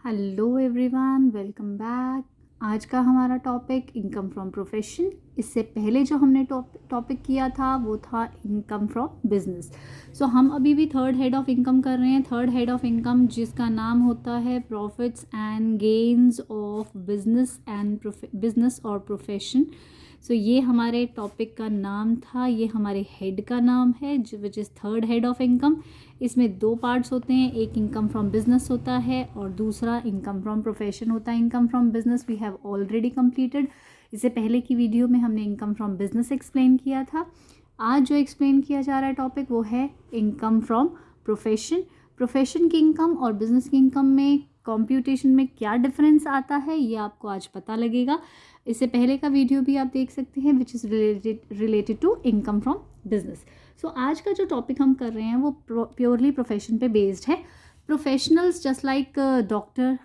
Hello everyone, welcome back. आज का हमारा टॉपिक इनकम फ्रॉम प्रोफेशन। इससे पहले जो हमने टॉपिक किया था वो था इनकम फ्रॉम बिजनेस। सो हम अभी भी थर्ड हेड ऑफ इनकम कर रहे हैं। थर्ड हेड ऑफ इनकम जिसका नाम होता है profits and gains of business और प्रोफेशन। सो ये हमारे टॉपिक का नाम था, ये हमारे हेड का नाम है which is third head of income. इसमें दो पार्ट्स होते हैं, एक इनकम फ्रॉम बिजनेस होता है और दूसरा इनकम फ्रॉम प्रोफेशन होता है। Income from business we have already completed. इससे पहले की वीडियो में हमने इनकम फ्रॉम बिजनेस एक्सप्लेन किया था। आज जो एक्सप्लेन किया जा रहा है टॉपिक वो है इनकम फ्रॉम प्रोफेशन। प्रोफेशन की इनकम और बिजनेस की इनकम में कंप्यूटेशन में क्या डिफरेंस आता है ये आपको आज पता लगेगा। इससे पहले का वीडियो भी आप देख सकते हैं which is related to income from business. So आज का जो टॉपिक हम कर रहे हैं वो प्योरली प्रोफेशन पे बेस्ड है। प्रोफेशनल्स जस्ट लाइक डॉक्टर,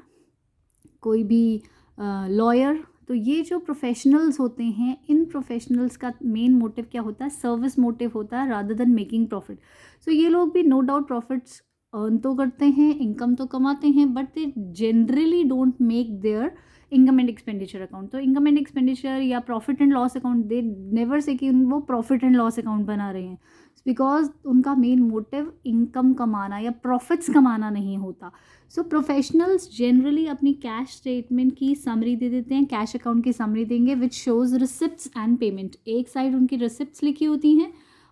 कोई भी लॉयर, तो ये जो प्रोफेशनल्स होते हैं इन प्रोफेशनल्स का मेन मोटिव क्या होता है? सर्विस मोटिव होता है rather than making profit. So ये लोग भी नो डाउट प्रॉफिट्स अर्न तो करते हैं, इनकम तो कमाते हैं, but they generally don't make their income and expenditure account. तो इनकम एंड एक्सपेंडिचर या profit and loss account they never say कि वो प्रॉफिट एंड लॉस अकाउंट बना रहे हैं, बिकॉज उनका मेन मोटिव इनकम कमाना या प्रॉफिट्स कमाना नहीं होता। सो प्रोफेशनल्स जनरली अपनी कैश स्टेटमेंट की समरी दे देते हैं, कैश अकाउंट की समरी देंगे which shows receipts and payment. एक साइड उनकी रिसिप्ट्स लिखी होती हैं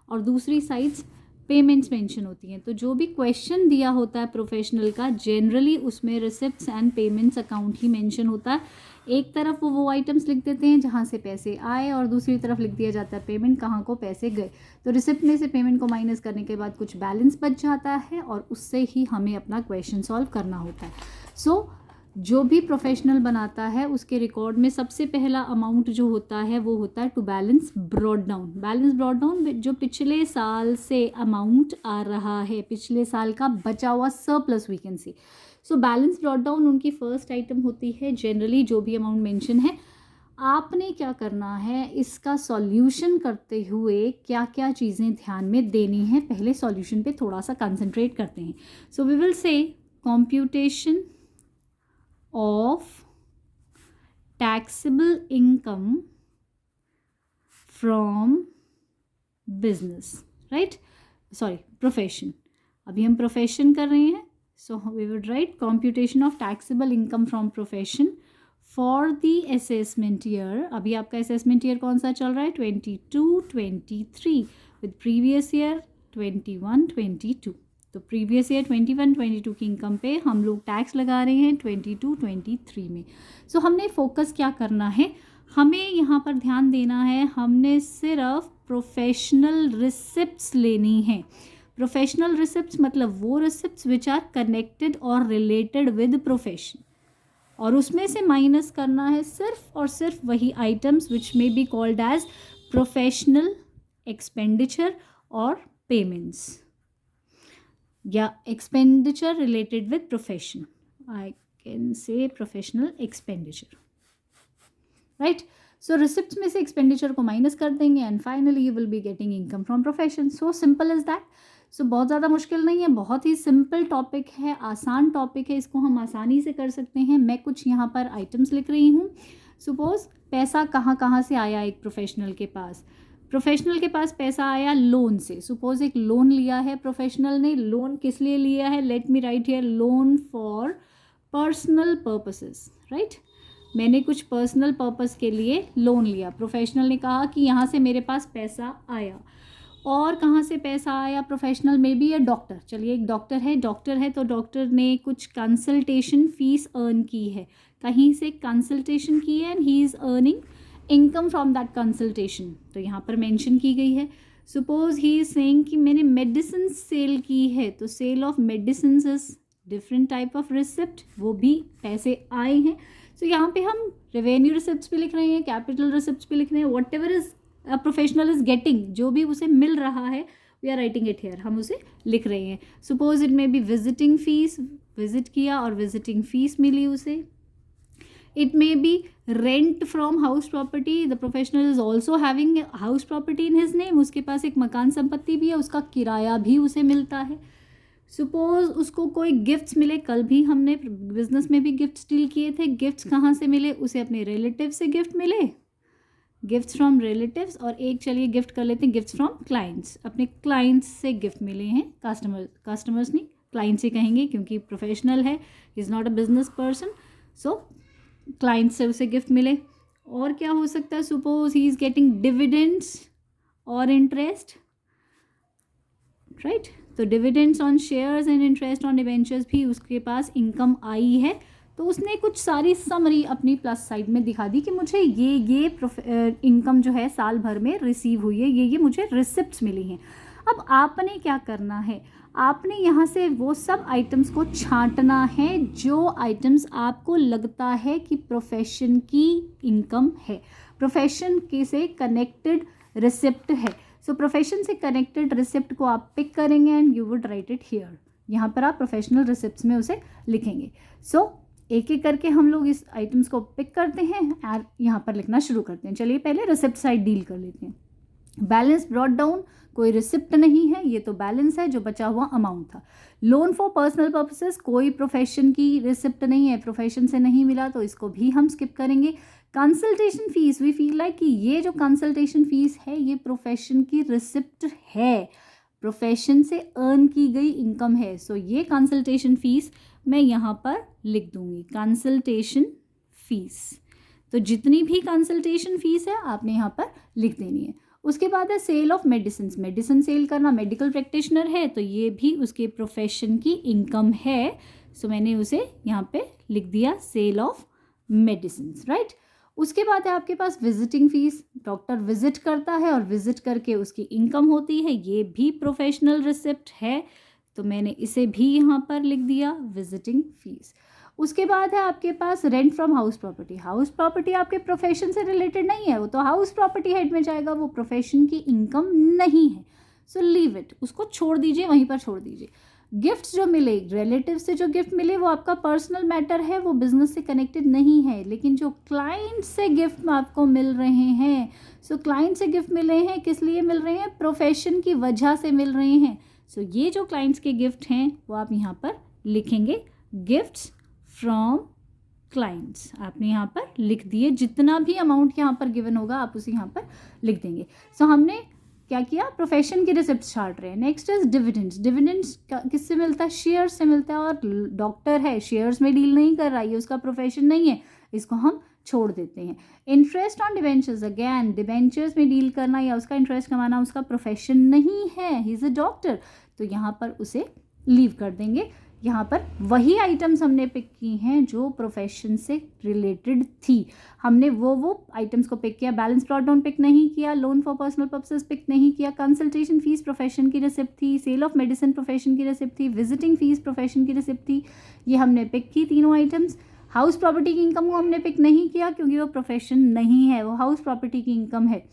और दूसरी साइड्स पेमेंट्स मेंशन होती हैं। तो जो भी क्वेश्चन दिया होता है प्रोफेशनल का जनरली उसमें receipts and payments account he mention होता है। एक तरफ वो आइटम्स लिख देते हैं जहाँ से पैसे आए और दूसरी तरफ लिख दिया जाता है पेमेंट कहाँ को पैसे गए। तो रिसिप्ट में से पेमेंट को माइनस करने के बाद कुछ बैलेंस बच जाता है और उससे ही हमें अपना क्वेश्चन सॉल्व करना होता है। सो जो भी प्रोफेशनल बनाता है उसके रिकॉर्ड में सबसे पहला अमाउंट जो होता है वो होता है to balance brought down. Balance brought down जो पिछले साल से अमाउंट आ रहा है, पिछले साल का बचा हुआ surplus we can see. So balance brought down उनकी फर्स्ट आइटम होती है। जनरली जो भी अमाउंट मेंशन है आपने क्या करना है, इसका सॉल्यूशन करते हुए क्या क्या चीज़ें ध्यान में देनी है, पहले सॉल्यूशन पे थोड़ा सा कंसंट्रेट करते हैं। So we will say computation of taxable income from business, right? Sorry, profession. अभी हम प्रोफेशन कर रहे हैं, so we would write computation of taxable income from profession for the assessment year. अभी आपका assessment year कौन सा चल रहा है? 22-23 with previous year 21-22। तो प्रीवियस ईयर 21-22 की इनकम पे हम लोग टैक्स लगा रहे हैं 22-23 में। सो हमने फोकस क्या करना है, हमें यहाँ पर ध्यान देना है, हमने सिर्फ प्रोफेशनल रिसिप्ट्स लेनी है। प्रोफेशनल रिसिप्ट्स मतलब वो रिसिप्ट्स विच आर कनेक्टेड और रिलेटेड विद प्रोफेशन, और उसमें से माइनस करना है सिर्फ और सिर्फ वही items which may be called as professional expenditure और पेमेंट्स या expenditure related with profession. I can say professional expenditure, right? So receipts में से एक्सपेंडिचर को माइनस कर देंगे and finally you will be getting income from profession. So simple is that. So बहुत ज़्यादा मुश्किल नहीं है, बहुत ही सिंपल टॉपिक है, आसान टॉपिक है, इसको हम आसानी से कर सकते हैं। मैं कुछ यहाँ पर आइटम्स लिख रही हूँ। सपोज पैसा कहाँ कहाँ से आया एक प्रोफेशनल के पास। प्रोफेशनल के पास पैसा आया लोन से। सपोज एक लोन लिया है प्रोफेशनल ने। लोन किस लिए लिया है? Let me right here, loan for personal purposes, right? मैंने कुछ पर्सनल पर्पस के लिए लोन लिया। प्रोफेशनल ने कहा कि यहाँ से मेरे पास पैसा आया। और कहाँ से पैसा आया? प्रोफेशनल में भी है डॉक्टर, चलिए एक डॉक्टर है तो डॉक्टर ने कुछ कंसल्टेशन फीस अर्न की है, कहीं से कंसल्टेशन की है and he is earning income from that consultation, तो यहाँ पर मेंशन की गई है। सपोज ही इज सेइंग कि मैंने मेडिसिन सेल की है, तो sale of medicine is different type of receipt, वो भी पैसे आए हैं। सो यहाँ पे हम रेवेन्यू रिसिप्ट्स भी लिख रहे हैं, कैपिटल रिसिप्ट्स भी लिख रहे हैं, whatever is a professional is getting, जो भी उसे मिल रहा है we are writing it here, हम उसे लिख रहे हैं। Suppose it may be visiting fees, visit किया और विजिटिंग फीस मिली उसे। It may be rent from house property. The professional is also having a house property in his name. उसके पास एक मकान संपत्ति भी है, उसका किराया भी उसे मिलता है। सपोज उसको कोई गिफ्ट्स मिले, कल भी हमने बिजनेस में भी गिफ्ट्स डील किए थे, गिफ्ट्स कहाँ से मिले, उसे अपने रिलेटिव से गिफ्ट मिले, गिफ्ट्स फ्रॉम रिलेटिव्स, और एक चलिए गिफ्ट कर लेते हैं गिफ्ट्स फ्रॉम क्लाइंट्स, अपने क्लाइंट्स से गिफ्ट मिले हैं, कस्टमर्स नहीं क्लाइंट्स से कहेंगे क्योंकि प्रोफेशनल है, is not a business person, so client से उसे गिफ्ट मिले। और क्या हो सकता है, suppose he is getting dividends और इंटरेस्ट, राइट, तो dividends on shares and interest on debentures भी उसके पास इनकम आई है, तो उसने कुछ सारी समरी अपनी प्लस साइड में दिखा दी कि मुझे ये इनकम जो है साल भर में रिसीव हुई है, ये मुझे रिसिप्ट्स मिली हैं। अब आपने क्या करना है, आपने यहाँ से वो सब आइटम्स को छांटना है जो आइटम्स आपको लगता है कि प्रोफेशन की इनकम है, प्रोफेशन के से कनेक्टेड रिसिप्ट है। सो प्रोफेशन से कनेक्टेड रिसिप्ट को आप पिक करेंगे and you would write it here, यहाँ पर आप प्रोफेशनल रिसिप्ट्स में उसे लिखेंगे। सो एक एक करके हम लोग इस आइटम्स को पिक करते हैं और यहाँ पर लिखना शुरू करते हैं। चलिए पहले रिसिप्ट साइड डील कर लेते हैं। बैलेंस ब्रॉट डाउन, कोई रिसिप्ट नहीं है, ये तो बैलेंस है जो बचा हुआ अमाउंट था। लोन फॉर पर्सनल पर्पसेस, कोई प्रोफेशन की रिसिप्ट नहीं है, प्रोफेशन से नहीं मिला तो इसको भी हम स्किप करेंगे। Consultation fees, we feel like कि ये जो कंसल्टेशन फीस है ये प्रोफेशन की रिसिप्ट है, प्रोफेशन से अर्न की गई इनकम है, सो ये कंसल्टेशन फीस मैं यहाँ पर लिख दूंगी, कंसल्टेशन फीस। तो जितनी भी कंसल्टेशन फीस है आपने यहाँ पर लिख देनी है। उसके बाद है sale of medicine, medicine sale करना, मेडिकल प्रैक्टिशनर है तो ये भी उसके प्रोफेशन की इनकम है, सो मैंने उसे यहाँ पे लिख दिया सेल ऑफ मेडिसिन, राइट। उसके बाद है आपके पास विजिटिंग फीस, डॉक्टर विजिट करता है और विजिट करके उसकी इनकम होती है, ये भी प्रोफेशनल रिसिप्ट है, तो मैंने इसे भी यहाँ पर लिख दिया विजिटिंग फीस। उसके बाद है आपके पास rent from house property, house property आपके प्रोफेशन से रिलेटेड नहीं है, वो तो हाउस प्रॉपर्टी हेड में जाएगा, वो प्रोफेशन की इनकम नहीं है, सो लीव इट, उसको छोड़ दीजिए, वहीं पर छोड़ दीजिए। गिफ्ट्स जो मिले, रिलेटिव से जो गिफ्ट मिले वो आपका पर्सनल मैटर है, वो बिजनेस से कनेक्टेड नहीं है, लेकिन जो क्लाइंट से गिफ्ट आपको मिल रहे हैं, सो क्लाइंट से गिफ्ट मिल रहे हैं, किस लिए मिल रहे हैं, प्रोफेशन की वजह से मिल रहे हैं, सो ये जो क्लाइंट्स के गिफ्ट हैं वो आप यहाँ पर लिखेंगे गिफ्ट्स फ्रॉम क्लाइंट्स, आपने यहाँ पर लिख दिए, जितना भी अमाउंट यहाँ पर गिवन होगा आप उसे यहाँ पर लिख देंगे। सो हमने क्या किया, प्रोफेशन की रिसिप्ट छाट रहे हैं। नेक्स्ट इज डिविडेंड्स, डिविडेंड्स किससे मिलता है, शेयर से मिलता है, और डॉक्टर है शेयर्स में डील नहीं कर रहा है, ये उसका प्रोफेशन नहीं है, इसको हम छोड़ देते हैं। Interest on debentures, again debentures में डील करना या उसका इंटरेस्ट कमाना उसका प्रोफेशन नहीं है, ही इज़ अ डॉक्टर, तो यहाँ पर उसे लीव कर देंगे। यहाँ पर वही आइटम्स हमने पिक की हैं जो प्रोफेशन से रिलेटेड थी, हमने वो आइटम्स को पिक किया, बैलेंस ब्रॉट डाउन पिक नहीं किया, loan for personal purposes pick नहीं किया, कंसल्टेशन फीस प्रोफेशन की रिसिप्ट थी, सेल ऑफ मेडिसिन प्रोफेशन की रिसिप्ट थी, विजिटिंग फीस प्रोफेशन की रिसिप्ट थी, ये हमने पिक की तीनों आइटम्स। हाउस प्रॉपर्टी की इनकम को हमने पिक नहीं किया क्योंकि वो प्रोफेशन नहीं है, वो हाउस प्रॉपर्टी की इनकम है।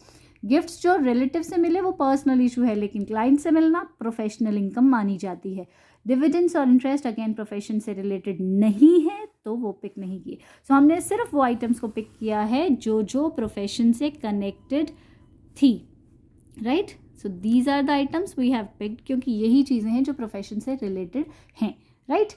गिफ्ट्स जो रिलेटिव से मिले वो पर्सनल इशू है, लेकिन क्लाइंट से मिलना प्रोफेशनल इनकम मानी जाती है। डिविडेंड्स और इंटरेस्ट अगेन प्रोफेशन से रिलेटेड नहीं है तो वो पिक नहीं किए। सो हमने सिर्फ वो आइटम्स को पिक किया है जो जो प्रोफेशन से कनेक्टेड थी, right. So these are the items we have picked, क्योंकि यही चीज़ें हैं जो प्रोफेशन से रिलेटेड हैं, राइट।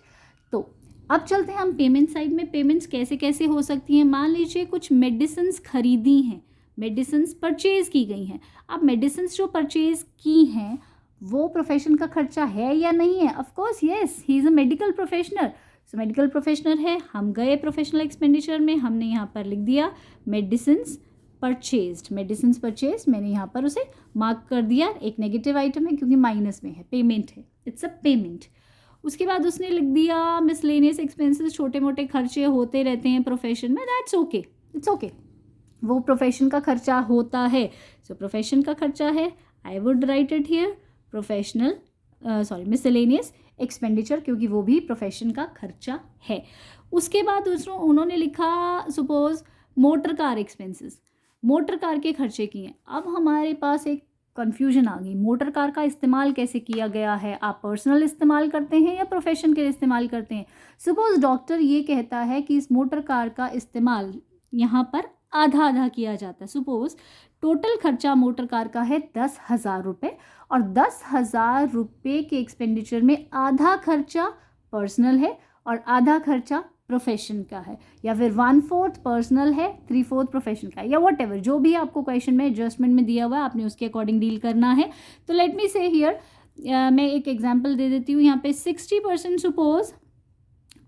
तो अब चलते हैं हम पेमेंट साइड में। पेमेंट्स कैसे कैसे हो सकती हैं, मान लीजिए कुछ मेडिसिन्स खरीदी हैं, मेडिसिन्स परचेज़ की गई हैं। अब मेडिसिन्स जो परचेज़ की हैं वो प्रोफेशन का खर्चा है या नहीं है, of course yes, he is a medical professional, so medical professional है, हम गए प्रोफेशनल एक्सपेंडिचर में, हमने यहाँ पर लिख दिया मेडिसिन्स परचेज्ड, मेडिसिन्स परचेज, मैंने यहाँ पर उसे मार्क कर दिया, एक नेगेटिव आइटम है क्योंकि माइनस में है, पेमेंट है, इट्स अ पेमेंट। उसके बाद उसने लिख दिया मिसलेनियस एक्सपेंसेस, छोटे मोटे खर्चे होते रहते हैं प्रोफेशन में, दैट्स ओके, इट्स ओके, वो प्रोफेशन का खर्चा होता है, सो प्रोफेशन का खर्चा है, आई would right it here professional miscellaneous expenditure, क्योंकि वो भी प्रोफेशन का खर्चा है। उसके बाद उन्होंने लिखा suppose motor car expenses, motor car के खर्चे किए। अब हमारे पास एक कन्फ्यूजन आ गई, मोटर कार का इस्तेमाल कैसे किया गया है, आप पर्सनल इस्तेमाल करते हैं या प्रोफेशन के लिए इस्तेमाल करते हैं। सपोज डॉक्टर ये कहता है कि इस मोटर कार का इस्तेमाल यहाँ पर आधा आधा किया जाता है, सपोज टोटल खर्चा मोटर कार का है 10,000 रुपये, और 10,000 रुपये के एक्सपेंडिचर में आधा खर्चा पर्सनल है और आधा खर्चा प्रोफेशन का है, या फिर 1/4 पर्सनल है, 3/4 प्रोफेशन का है, या वट एवर जो भी आपको क्वेश्चन में एडजस्टमेंट में दिया हुआ है आपने उसके अकॉर्डिंग डील करना है। तो लेट मी से हियर, मैं एक एग्जांपल दे देती हूँ यहाँ पे। 60% सपोज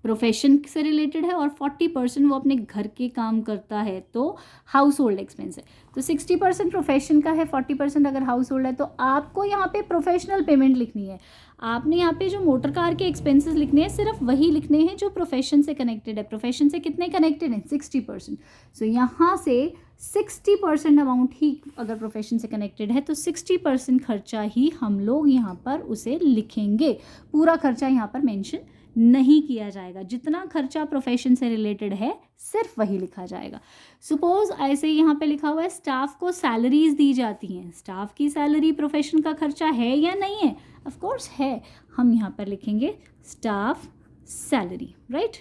प्रोफेशन से रिलेटेड है और 40% वो अपने घर के काम करता है, तो हाउस होल्ड एक्सपेंस है। तो 60% प्रोफेशन का है, 40% अगर हाउस होल्ड है, तो आपको यहाँ पे प्रोफेशनल पेमेंट लिखनी है। आपने यहाँ पे जो मोटर कार के एक्सपेंसेस लिखने हैं सिर्फ वही लिखने हैं जो प्रोफेशन से कनेक्टेड है। प्रोफेशन से कितने कनेक्टेड हैं? 60%। सो यहाँ से 60% अमाउंट ही अगर प्रोफेशन से कनेक्टेड है तो 60% खर्चा ही हम लोग यहाँ पर उसे लिखेंगे। पूरा खर्चा यहाँ पर मेंशन नहीं किया जाएगा। जितना खर्चा प्रोफेशन से रिलेटेड है सिर्फ वही लिखा जाएगा। सपोज ऐसे ही यहाँ पे लिखा हुआ है स्टाफ को सैलरीज दी जाती हैं। स्टाफ की सैलरी प्रोफेशन का खर्चा है या नहीं है? ऑफ कोर्स है। हम यहाँ पर लिखेंगे स्टाफ सैलरी, राइट।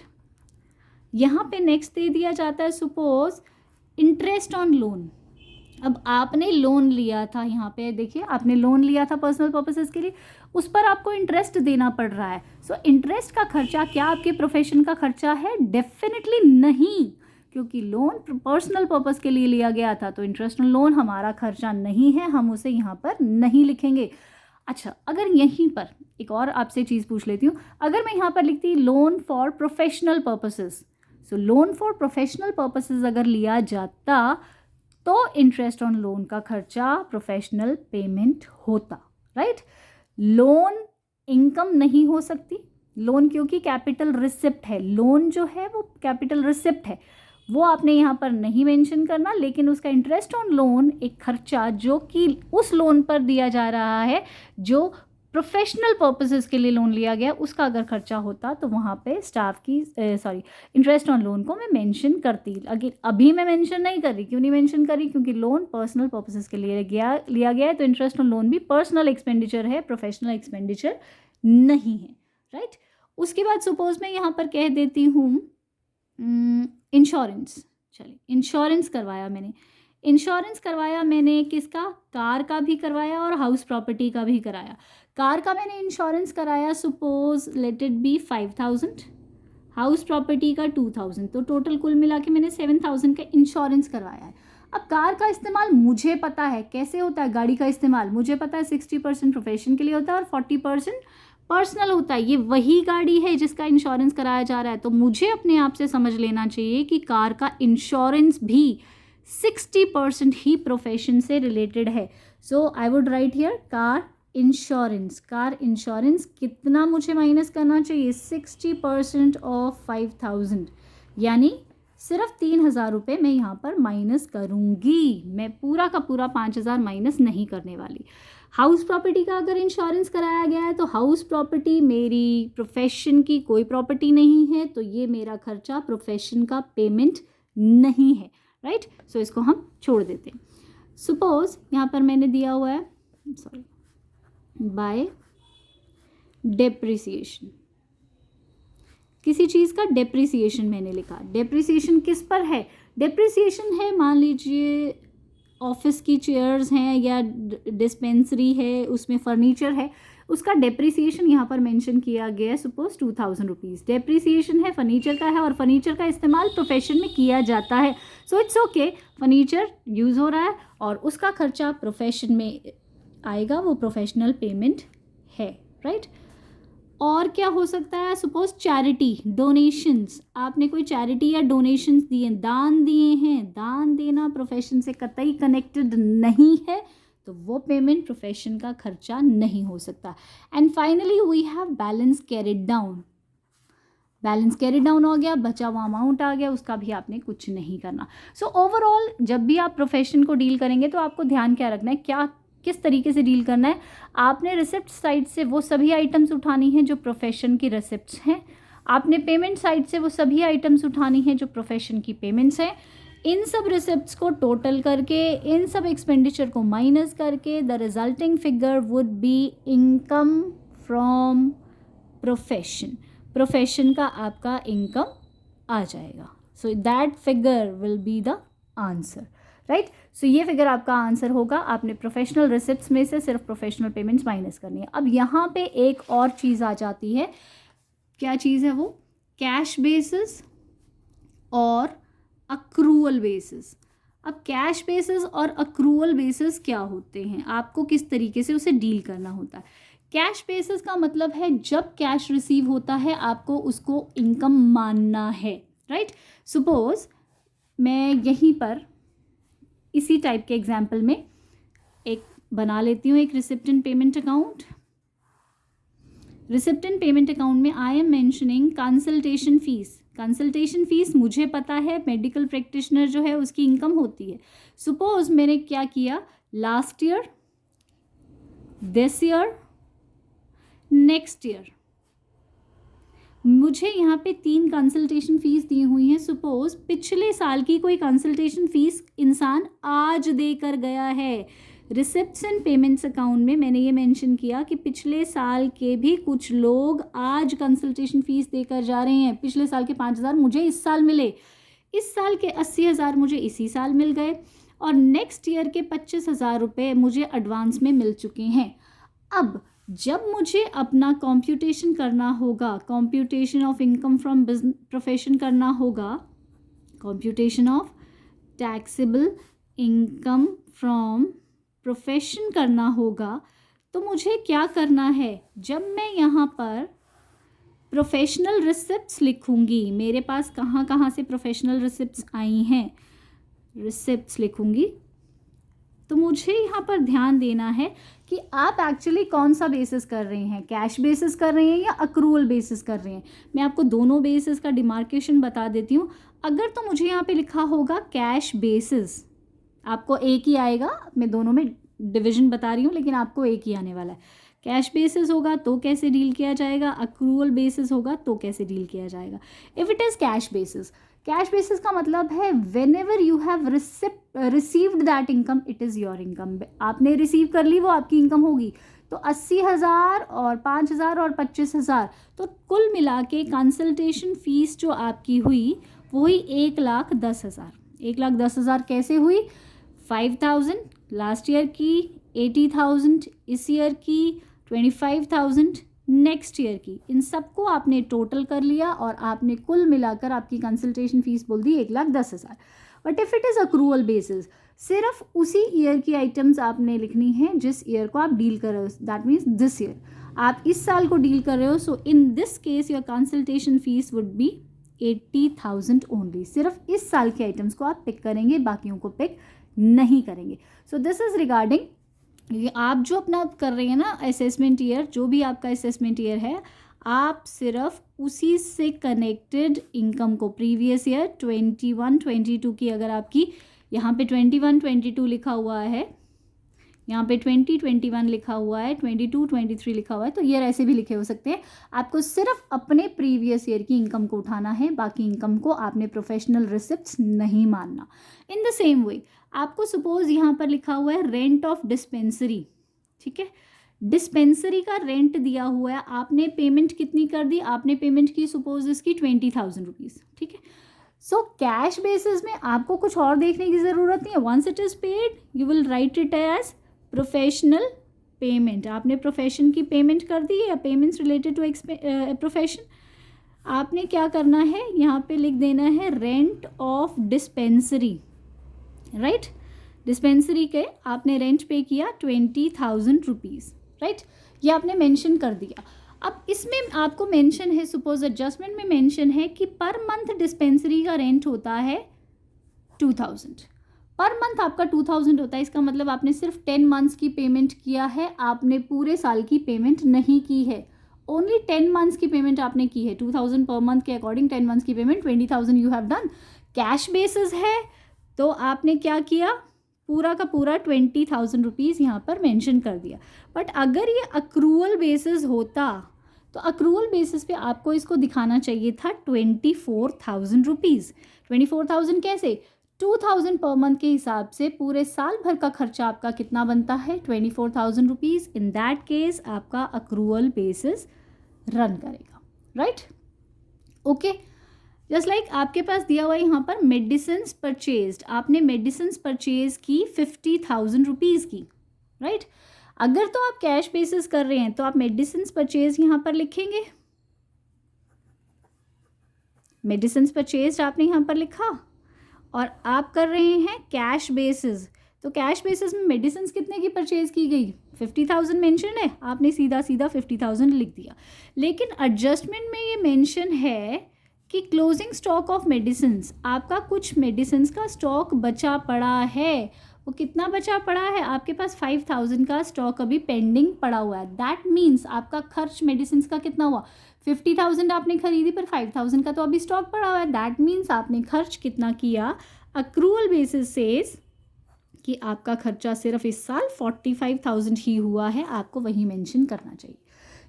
यहाँ पे नेक्स्ट दे दिया जाता है सपोज इंटरेस्ट ऑन लोन। अब आपने लोन लिया था, यहाँ पे देखिए आपने लोन लिया था पर्सनल पर्पसेस के लिए, उस पर आपको इंटरेस्ट देना पड़ रहा है। सो इंटरेस्ट का खर्चा क्या आपके प्रोफेशन का खर्चा है? डेफिनेटली नहीं, क्योंकि लोन पर्सनल पर्पस के लिए लिया गया था, तो इंटरेस्ट ऑन लोन हमारा खर्चा नहीं है, हम उसे यहाँ पर नहीं लिखेंगे। अच्छा, अगर यहीं पर एक और आपसे चीज़ पूछ लेती हूँ, अगर मैं यहाँ पर लिखती loan for professional purposes, so loan for professional purposes अगर लिया जाता तो इंटरेस्ट ऑन लोन का खर्चा प्रोफेशनल पेमेंट होता, राइट। लोन इनकम नहीं हो सकती, लोन क्योंकि कैपिटल रिसिप्ट है। लोन जो है वो कैपिटल रिसिप्ट है, वो आपने यहाँ पर नहीं मेंशन करना, लेकिन उसका इंटरेस्ट ऑन लोन एक खर्चा जो कि उस लोन पर दिया जा रहा है जो प्रोफेशनल पर्पसेस के लिए लोन लिया गया, उसका अगर खर्चा होता तो वहाँ पे स्टाफ की इंटरेस्ट ऑन लोन को मैं मेंशन करती। अभी मैं मेंशन नहीं कर रही। क्यों नहीं मेंशन करी? क्योंकि लोन पर्सनल पर्पसेस के लिए लिया गया है, तो इंटरेस्ट ऑन लोन भी पर्सनल एक्सपेंडिचर है, प्रोफेशनल एक्सपेंडिचर नहीं है, राइट। उसके बाद सपोज मैं यहाँ पर कह देती हूँ इंश्योरेंस। चलिए, इंश्योरेंस करवाया मैंने किसका? कार का भी करवाया और हाउस प्रॉपर्टी का भी कराया। कार का मैंने इंश्योरेंस कराया suppose let it be 5,000, house property का 2,000, तो टोटल कुल मिला के मैंने 7,000 का इंश्योरेंस करवाया है। अब कार का इस्तेमाल मुझे पता है कैसे होता है, गाड़ी का इस्तेमाल मुझे पता है 60% प्रोफेशन के लिए होता है और 40% पर्सनल होता है। ये वही गाड़ी है जिसका इंश्योरेंस कराया जा रहा है, तो मुझे अपने आप से समझ लेना चाहिए कि कार का इंश्योरेंस भी 60% ही प्रोफेशन से रिलेटेड है। So I would write here car insurance कितना मुझे माइनस करना चाहिए? 60% ऑफ 5,000, यानी सिर्फ 3,000 रुपये मैं यहाँ पर माइनस करूँगी। मैं पूरा का पूरा 5,000 माइनस नहीं करने वाली। हाउस प्रॉपर्टी का अगर इंश्योरेंस कराया गया है तो हाउस प्रॉपर्टी मेरी प्रोफेशन की कोई प्रॉपर्टी नहीं है, तो ये मेरा खर्चा प्रोफेशन का पेमेंट नहीं है, राइट। सो इसको हम छोड़ देते हैं। सपोज यहाँ पर मैंने दिया हुआ है बाय डेप्रिसिएशन, किसी चीज़ का डेप्रिसिएशन मैंने लिखा। डेप्रिसिएशन किस पर है? डेप्रिसिएशन है, मान लीजिए ऑफिस की चेयर्स हैं या डिस्पेंसरी है, उसमें फर्नीचर है, उसका डेप्रिसिएशन यहाँ पर मेंशन किया गया है सपोज 2,000 रुपीज़। डेप्रिसिएशन है, फर्नीचर का है और फर्नीचर का इस्तेमाल प्रोफेशन में किया जाता है। So it's okay, furniture use हो रहा है और उसका खर्चा प्रोफेशन में आएगा, वो प्रोफेशनल पेमेंट है, राइट। और क्या हो सकता है? सपोज चैरिटी, डोनेशंस, आपने कोई चैरिटी या डोनेशंस दिए, दान दिए हैं, दान देना प्रोफेशन से कतई कनेक्टेड नहीं है, तो वो पेमेंट प्रोफेशन का खर्चा नहीं हो सकता। And finally we have balance carried down. Balance carry down हो गया, बचा हुआ अमाउंट आ गया, उसका भी आपने कुछ नहीं करना। सो ओवरऑल जब भी आप प्रोफेशन को डील करेंगे तो आपको ध्यान क्या रखना है, किस तरीके से डील करना है। आपने रिसिप्ट साइड से वो सभी आइटम्स उठानी हैं जो प्रोफेशन की रिसिप्ट्स हैं। आपने पेमेंट साइड से वो सभी आइटम्स उठानी हैं जो प्रोफेशन की पेमेंट्स हैं। इन सब रिसिप्ट्स को टोटल करके, इन सब एक्सपेंडिचर को माइनस करके the resulting figure would be income from profession. Profession का आपका इनकम आ जाएगा। So that figure will be the answer, right. So ये फिगर आपका आंसर होगा। आपने प्रोफेशनल रिसिप्ट्स में से सिर्फ प्रोफेशनल पेमेंट्स माइनस करनी है। अब यहाँ पे एक और चीज़ आ जाती है, क्या चीज़ है वो? कैश बेसिस और अक्रूवल बेसिस। अब कैश बेसिस और अक्रूवल बेसिस क्या होते हैं, आपको किस तरीके से उसे डील करना होता है? कैश बेसिस का मतलब है जब कैश रिसीव होता है आपको उसको इनकम मानना है, राइट। सपोज मैं यहीं पर इसी टाइप के एग्जाम्पल में एक बना लेती हूँ, एक receipt and payment account. Receipt and payment account में I am mentioning consultation fees. Consultation fees मुझे पता है मेडिकल प्रैक्टिशनर जो है उसकी इनकम होती है। सपोज मैंने क्या किया, last year, this year, next year, मुझे यहाँ पे 3 कंसल्टेशन फ़ीस दी हुई हैं। सपोज पिछले साल की कोई कंसल्टेशन फ़ीस इंसान आज देकर गया है। रिसिप्ट्स एंड पेमेंट्स अकाउंट में मैंने ये मेंशन किया कि पिछले साल के भी कुछ लोग आज कंसल्टेशन फ़ीस देकर जा रहे हैं। पिछले साल के 5,000 मुझे इस साल मिले, इस साल के 80,000 मुझे इसी साल मिल गए, और नेक्स्ट ईयर के 25,000 रुपये मुझे एडवांस में मिल चुके हैं। अब जब मुझे अपना कॉम्प्यूटेशन करना होगा, computation of income from profession करना होगा, computation of taxable income from profession करना होगा, तो मुझे क्या करना है? जब मैं यहाँ पर प्रोफेशनल रिसिप्ट्स लिखूँगी, मेरे पास कहाँ कहाँ से प्रोफेशनल रिसिप्ट्स आई हैं, रिसिप्ट्स लिखूँगी, तो मुझे यहाँ पर ध्यान देना है कि आप एक्चुअली कौन सा बेसिस कर रहे हैं, कैश बेसिस कर रहे हैं या अक्रूवल बेसिस कर रहे हैं। मैं आपको दोनों बेसिस का डिमार्केशन बता देती हूँ। अगर तो मुझे यहाँ पे लिखा होगा कैश बेसिस, आपको एक ही आएगा, मैं दोनों में डिवीजन बता रही हूँ लेकिन आपको एक ही आने वाला है। कैश बेसिस होगा तो कैसे डील किया जाएगा, अक्रूवल बेसिस होगा तो कैसे डील किया जाएगा। If it is cash basis, cash basis का मतलब है when ever you have received that income it is your income. आपने रिसीव कर ली, वो आपकी इनकम होगी। तो 80,000 और 5,000 और 25,000, तो कुल मिला के कंसल्टेशन फ़ीस जो आपकी हुई वो हुई 1,10,000। 1,10,000 कैसे हुई? 5,000 लास्ट ईयर की, 80,000 इस ईयर की, 25,000 नेक्स्ट ईयर की। इन सबको आपने टोटल कर लिया और आपने कुल मिलाकर आपकी कंसल्टेशन फीस बोल दी 1,10,000। But if it is accrual basis, सिर्फ उसी ईयर की आइटम्स आपने लिखनी है जिस ईयर को आप डील कर रहे हो। दैट मीन्स दिस ईयर, आप इस साल को डील कर रहे हो। So in this case your consultation fees would be 80,000 only. सिर्फ इस साल के आइटम्स को आप पिक करेंगे, बाकियों को पिक नहीं करेंगे। सो दिस इज़ रिगार्डिंग ये आप जो अपना कर रहे हैं ना असेसमेंट ईयर, जो भी आपका असेसमेंट ईयर है, आप सिर्फ उसी से कनेक्टेड इनकम को, प्रीवियस ईयर 21-22 की अगर आपकी यहाँ पे 21-22 लिखा हुआ है, यहाँ पे 20-21 लिखा हुआ है, 22-23 लिखा हुआ है, तो ईयर ऐसे भी लिखे हो सकते हैं। आपको सिर्फ अपने प्रीवियस ईयर की इनकम को उठाना है, बाकी इनकम को आपने प्रोफेशनल रिसिप्ट्स नहीं मानना। इन द सेम वे आपको सपोज यहाँ पर लिखा हुआ है रेंट ऑफ डिस्पेंसरी, ठीक है, डिस्पेंसरी का रेंट दिया हुआ है, आपने पेमेंट कितनी कर दी? आपने पेमेंट की सपोज इसकी 20,000 रुपीज़, ठीक है। सो कैश बेसिस में आपको कुछ और देखने की ज़रूरत नहीं है। Once it is paid you will write it as professional payment. आपने प्रोफेशन की पेमेंट कर दी या पेमेंट्स रिलेटेड टू प्रोफेशन, आपने क्या करना है, यहाँ पे लिख देना है rent of dispensary, right. Dispensary के आपने रेंट पे किया 20,000 रुपीज़, राइट, ये आपने मेंशन कर दिया। अब इसमें आपको मेंशन है, सपोज एडजस्टमेंट में मेंशन है कि पर मंथ डिस्पेंसरी का रेंट होता है 2,000, पर मंथ आपका 2,000 होता है। इसका मतलब आपने सिर्फ 10 मंथ्स की पेमेंट किया है, आपने पूरे साल की पेमेंट नहीं की है। ओनली 10 मंथ्स की पेमेंट आपने की है। 2,000 पर मंथ के अकॉर्डिंग 10 मंथ्स की payment 20,000 you have done. Cash basis है तो आपने क्या किया, पूरा का पूरा 20,000 रुपीज़ यहाँ पर मेंशन कर दिया। बट अगर ये अक्रूवल बेसिस होता तो अक्रूवल बेसिस पे आपको इसको दिखाना चाहिए था 24,000 रुपीज़। 24,000 कैसे? 2,000 पर मंथ के हिसाब से पूरे साल भर का खर्चा आपका कितना बनता है? 24,000 रुपीज़। इन दैट केस आपका अक्रूवल बेसिस रन करेगा, राइट। ओके, जस्ट लाइक आपके पास दिया हुआ है यहाँ पर मेडिसिन्स परचेज्ड, आपने मेडिसिन्स परचेज की 50,000 रुपीज़ की, राइट। अगर तो आप कैश बेसिस कर रहे हैं तो आप मेडिसिन्स परचेज यहाँ पर लिखेंगे, मेडिसिन्स परचेज्ड आपने यहाँ पर लिखा, और आप कर रहे हैं कैश बेसिस, तो कैश बेसिस में मेडिसिन्स कितने की परचेज की गई, 50,000 मेंशन है, आपने सीधा सीधा 50,000 लिख दिया। लेकिन एडजस्टमेंट में ये मेंशन है कि क्लोजिंग स्टॉक ऑफ मेडिसिन्स, आपका कुछ मेडिसिन्स का स्टॉक बचा पड़ा है, वो कितना बचा पड़ा है, आपके पास 5,000 का स्टॉक अभी पेंडिंग पड़ा हुआ है। दैट मीन्स आपका खर्च मेडिसिन्स का कितना हुआ, 50,000 आपने खरीदी पर 5,000 का तो अभी स्टॉक पड़ा हुआ है। दैट मीन्स आपने खर्च कितना किया, अक्रूअल बेसिस सेज कि आपका खर्चा सिर्फ इस साल 45,000 ही हुआ है, आपको वही मेंशन करना चाहिए।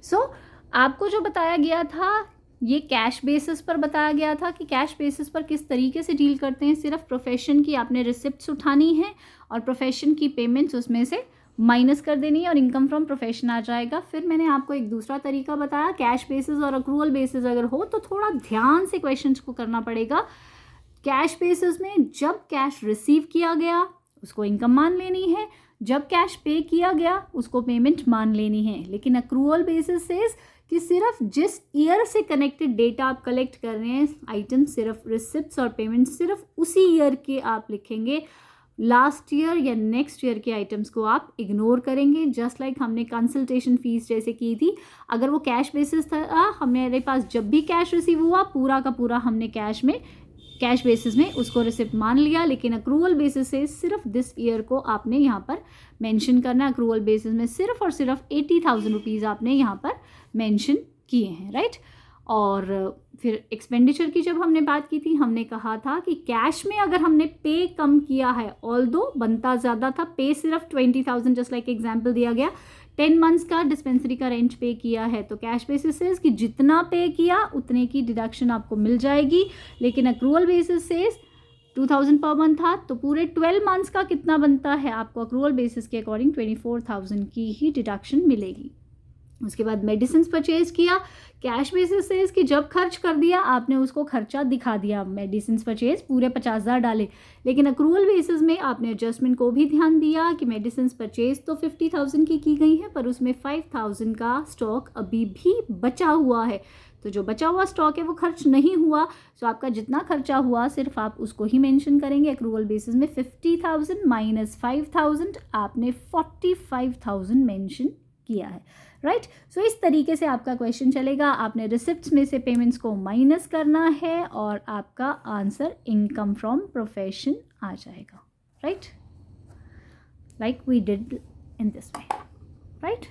सो आपको जो बताया गया था ये कैश बेसिस पर बताया गया था कि कैश बेसिस पर किस तरीके से डील करते हैं, सिर्फ प्रोफेशन की आपने रिसिप्ट्स उठानी है और प्रोफेशन की पेमेंट्स उसमें से माइनस कर देनी है और इनकम फ्रॉम प्रोफेशन आ जाएगा। फिर मैंने आपको एक दूसरा तरीका बताया, कैश बेसिस और अक्रूअल बेसिस अगर हो तो थोड़ा ध्यान से क्वेश्चंस को करना पड़ेगा। कैश बेसिस में जब कैश रिसीव किया गया उसको इनकम मान लेनी है, जब कैश पे किया गया उसको पेमेंट मान लेनी है। लेकिन अक्रूअल बेसिस से कि सिर्फ जिस ईयर से कनेक्टेड डेटा आप कलेक्ट कर रहे हैं आइटम, सिर्फ रिसिप्ट्स और पेमेंट सिर्फ उसी ईयर के आप लिखेंगे, लास्ट ईयर या नेक्स्ट ईयर के आइटम्स को आप इग्नोर करेंगे। जस्ट लाइक हमने कंसल्टेशन फीस जैसे की थी, अगर वो कैश बेसिस था, हमारे पास जब भी कैश रिसीव हुआ पूरा का पूरा हमने कैश बेसिस में उसको रिसिप्ट मान लिया। लेकिन अक्रूवल बेसिस से सिर्फ दिस ईयर को आपने यहाँ पर मेंशन करना है। अक्रूवल बेसिस में सिर्फ और सिर्फ 80,000 रुपीज़ आपने यहाँ पर मेंशन किए हैं, राइट। और फिर एक्सपेंडिचर की जब हमने बात की थी, हमने कहा था कि कैश में अगर हमने पे कम किया है, ऑल्दो बनता ज़्यादा था, पे सिर्फ 20,000 जस्ट लाइक एग्जाम्पल दिया गया, 10 मंथ्स का डिस्पेंसरी का रेंट पे किया है, तो कैश बेसिस से कि जितना पे किया उतने की डिडक्शन आपको मिल जाएगी। लेकिन अक्रूवल बेसिस से 2,000 पर मंथ था तो पूरे 12 मंथ्स का कितना बनता है, आपको अक्रूवल बेसिस के अकॉर्डिंग 24,000 की ही डिडक्शन मिलेगी। उसके बाद मेडिसिन परचेज किया, कैश बेसिस से कि जब खर्च कर दिया आपने उसको खर्चा दिखा दिया, मेडिसिन परचेज पूरे 50,000 डाले। लेकिन अक्रूवल बेसिस में आपने एडजस्टमेंट को भी ध्यान दिया कि मेडिसिन परचेज तो 50,000 की गई है पर उसमें 5,000 का स्टॉक अभी भी बचा हुआ है, तो जो बचा हुआ स्टॉक है वो खर्च नहीं हुआ। तो आपका जितना खर्चा हुआ सिर्फ आप उसको ही मेंशन करेंगे। अक्रूवल बेसिस में 50,000 माइनस 5,000 आपने 45,000 मेंशन किया है, राइट। सो इस तरीके से आपका क्वेश्चन चलेगा, आपने रिसिप्ट्स में से पेमेंट्स को माइनस करना है और आपका आंसर इनकम फ्रॉम प्रोफेशन आ जाएगा, right, like we did in this way, right.